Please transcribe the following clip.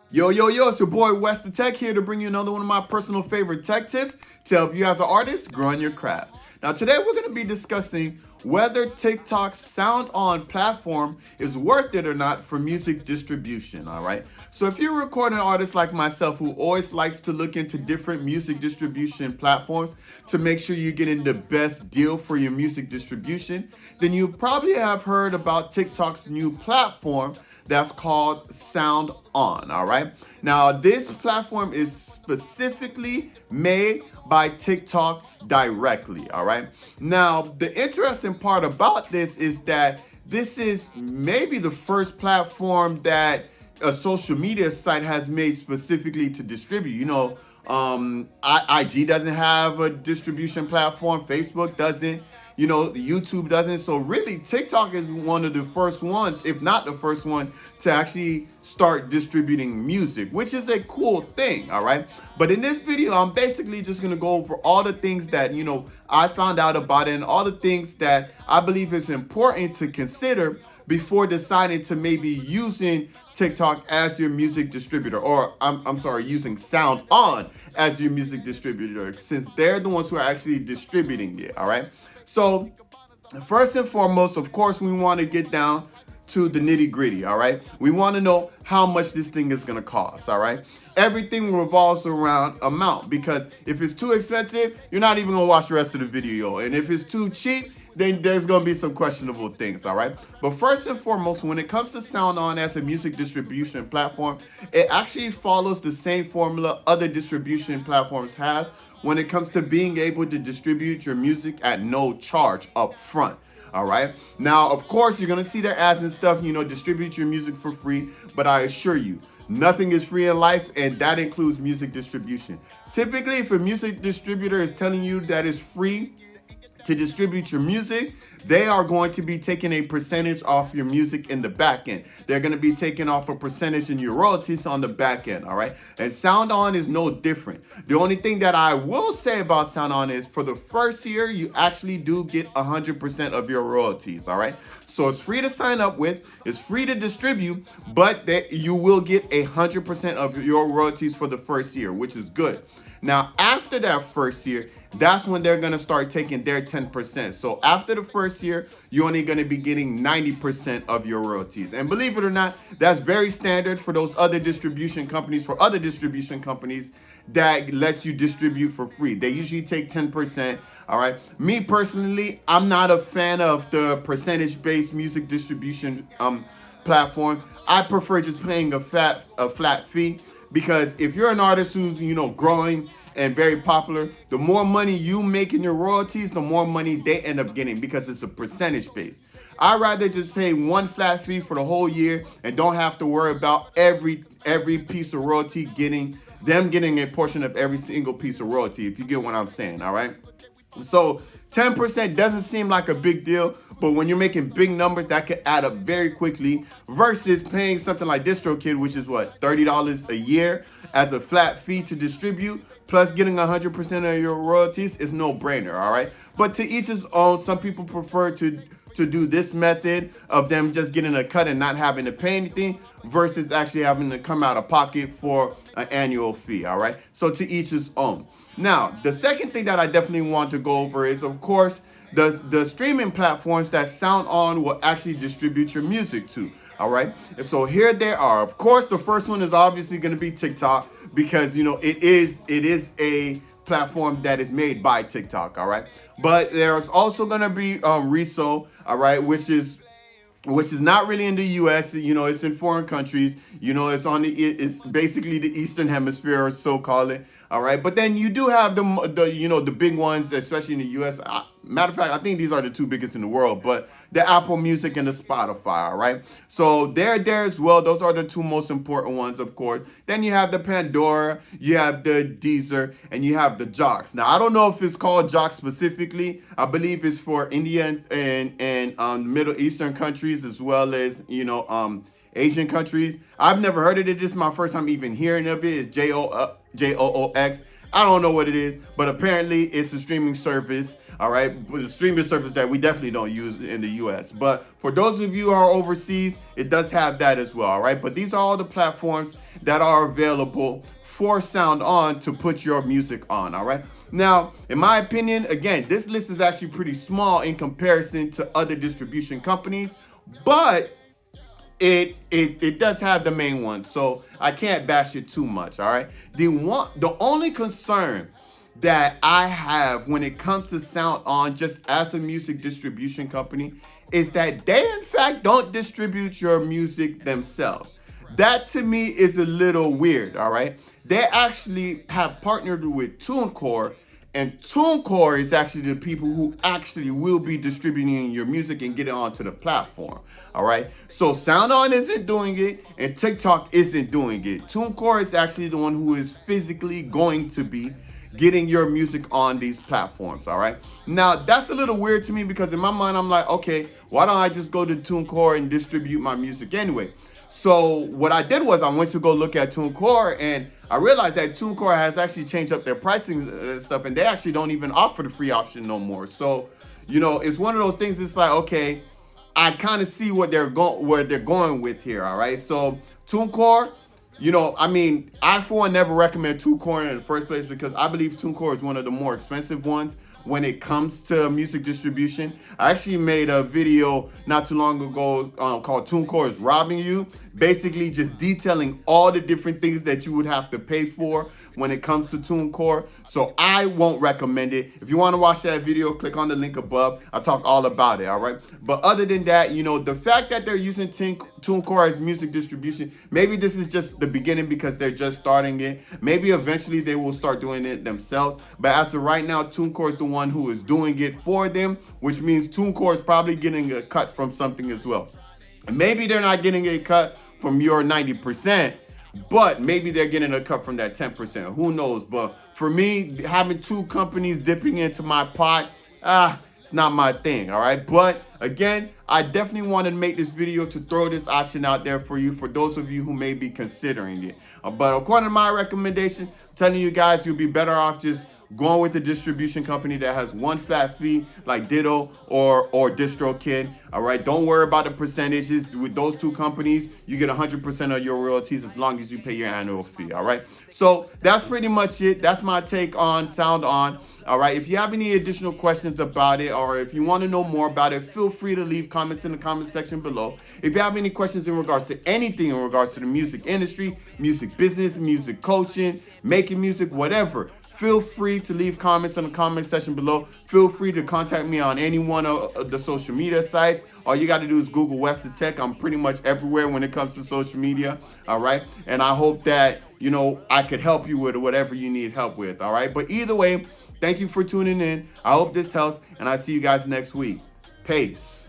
Yo, yo, yo, it's your boy WesTheTech here to bring you another one of my personal favorite tech tips to help you as an artist grow in your craft. Now, today we're going to be discussing whether TikTok's SoundOn platform is worth it or not for music distribution, all right? So if you're a recording artist like myself who always likes to look into different music distribution platforms to make sure you're getting the best deal for your music distribution, then you probably have heard about TikTok's new platform that's called SoundOn, all right? Now, this platform is specifically made by TikTok directly, all right? Now, the interesting part about this is that this is maybe the first platform that a social media site has made specifically to distribute. IG doesn't have a distribution platform, Facebook doesn't, YouTube doesn't. So really, TikTok is one of the first ones, if not the first one, to actually start distributing music, which is a cool thing, all right? But in this video, I'm basically just gonna go over all the things that, I found out about it and all the things that I believe is important to consider before deciding to maybe using TikTok as your music distributor, or I'm sorry, using SoundOn as your music distributor, since they're the ones who are actually distributing it, all right? So first and foremost, of course, we want to get down to the nitty gritty, all right? We want to know how much this thing is going to cost, all right? Everything revolves around amount, because if it's too expensive, you're not even going to watch the rest of the video. And if it's too cheap, then there's going to be some questionable things, all right? But first and foremost, when it comes to SoundOn as a music distribution platform, it actually follows the same formula other distribution platforms has when it comes to being able to distribute your music at no charge up front. All right. Now, of course, you're going to see their ads and stuff, distribute your music for free. But I assure you, nothing is free in life, and that includes music distribution. Typically, if a music distributor is telling you that it's free to distribute your music, they are going to be taking a percentage off your music in the back end. They're going to be taking off a percentage in your royalties on the back end, all right? And SoundOn is no different. The only thing that I will say about SoundOn is for the first year, you actually do get 100% of your royalties, all right? So it's free to sign up with, it's free to distribute, but you will get 100% of your royalties for the first year, which is good. Now, after that first year, that's when they're going to start taking their 10%. So after the first year, you're only going to be getting 90% of your royalties. And believe it or not, that's very standard for those other distribution companies, that lets you distribute for free. They usually take 10%, all right? Me personally, I'm not a fan of the percentage-based music distribution platform. I prefer just paying a flat fee, because if you're an artist who's, growing and very popular, the more money you make in your royalties, the more money they end up getting, because it's a percentage base. I'd rather just pay one flat fee for the whole year and don't have to worry about every piece of royalty getting a portion of every single piece of royalty, if you get what I'm saying, all right? So 10% doesn't seem like a big deal, but when you're making big numbers, that could add up very quickly, versus paying something like DistroKid, which is what, $30 a year as a flat fee to distribute, plus getting 100% of your royalties is no brainer, all right? But to each his own. Some people prefer to do this method of them just getting a cut and not having to pay anything, versus actually having to come out of pocket for an annual fee, all right? So to each his own. Now, the second thing that I definitely want to go over is, of course, the streaming platforms that SoundOn will actually distribute your music to, all right? And so here they are. Of course, the first one is obviously going to be TikTok, because, it is a platform that is made by TikTok, all right? But there's also going to be Reso, all right, which is not really in the U.S. It's in foreign countries. It's basically the Eastern Hemisphere, or so call it. All right, but then you do have the big ones, especially in the U.S. Matter of fact, I think these are the two biggest in the world, but the Apple Music and the Spotify. All right, so they're there as well. Those are the two most important ones, of course. Then you have the Pandora, you have the Deezer, and you have the Jocks. Now, I don't know if it's called Jocks specifically. I believe it's for India and Middle Eastern countries, as well as Asian countries. I've never heard of it. This is my first time even hearing of it. It's JOOX. I don't know what it is, but apparently it's a streaming service All right, with a streaming service that we definitely don't use in the US. But for those of you who are overseas, it does have that as well. All right, but these are all the platforms that are available for SoundOn to put your music on. All right. Now, in my opinion, again, this list is actually pretty small in comparison to other distribution companies, but it does have the main ones, so I can't bash it too much. All right. The only concern that I have when it comes to SoundOn, just as a music distribution company, is that they in fact don't distribute your music themselves. That to me is a little weird. All right. They actually have partnered with TuneCore, and TuneCore is actually the people who actually will be distributing your music and get it onto the platform. All right. So SoundOn isn't doing it, and TikTok isn't doing it. TuneCore is actually the one who is physically going to be getting your music on these platforms. All right. Now that's a little weird to me because in my mind I'm like, okay, why don't I just go to TuneCore and distribute my music anyway? So what I did was I went to go look at TuneCore, and I realized that TuneCore has actually changed up their pricing stuff, and they actually don't even offer the free option no more. So, it's one of those things. It's like, okay, I kind of see where they're going with here. All right. So TuneCore, I for one never recommend TuneCore in the first place because I believe TuneCore is one of the more expensive ones when it comes to music distribution. I actually made a video not too long ago called TuneCore is Robbing You, basically just detailing all the different things that you would have to pay for when it comes to TuneCore. So I won't recommend it. If you want to watch that video, click on the link above. I talk all about it, all right? But other than that, the fact that they're using TuneCore as music distribution, maybe this is just the beginning because they're just starting it. Maybe eventually they will start doing it themselves. But as of right now, TuneCore is the one who is doing it for them, which means TuneCore is probably getting a cut from something as well. And maybe they're not getting a cut from your 90%, but maybe they're getting a cut from that 10%. Who knows? But for me, having two companies dipping into my pot, it's not my thing. All right. But again, I definitely wanted to make this video to throw this option out there for you, for those of you who may be considering it. But according to my recommendation, I'm telling you guys, you'll be better off just going with the distribution company that has one flat fee like Ditto or DistroKid. All right, don't worry about the percentages. With those two companies, you get 100% of your royalties as long as you pay your annual fee. All right, so that's pretty much it. That's my take on SoundOn. All right, if you have any additional questions about it, or if you want to know more about it, feel free to leave comments in the comment section below. If you have any questions in regards to anything in regards to the music industry, music business, music coaching, making music, whatever, feel free to leave comments in the comment section below. Feel free to contact me on any one of the social media sites. All you got to do is Google WesTheTech. I'm pretty much everywhere when it comes to social media. All right. And I hope that, I could help you with whatever you need help with. All right. But either way, thank you for tuning in. I hope this helps, and I'll see you guys next week. Peace.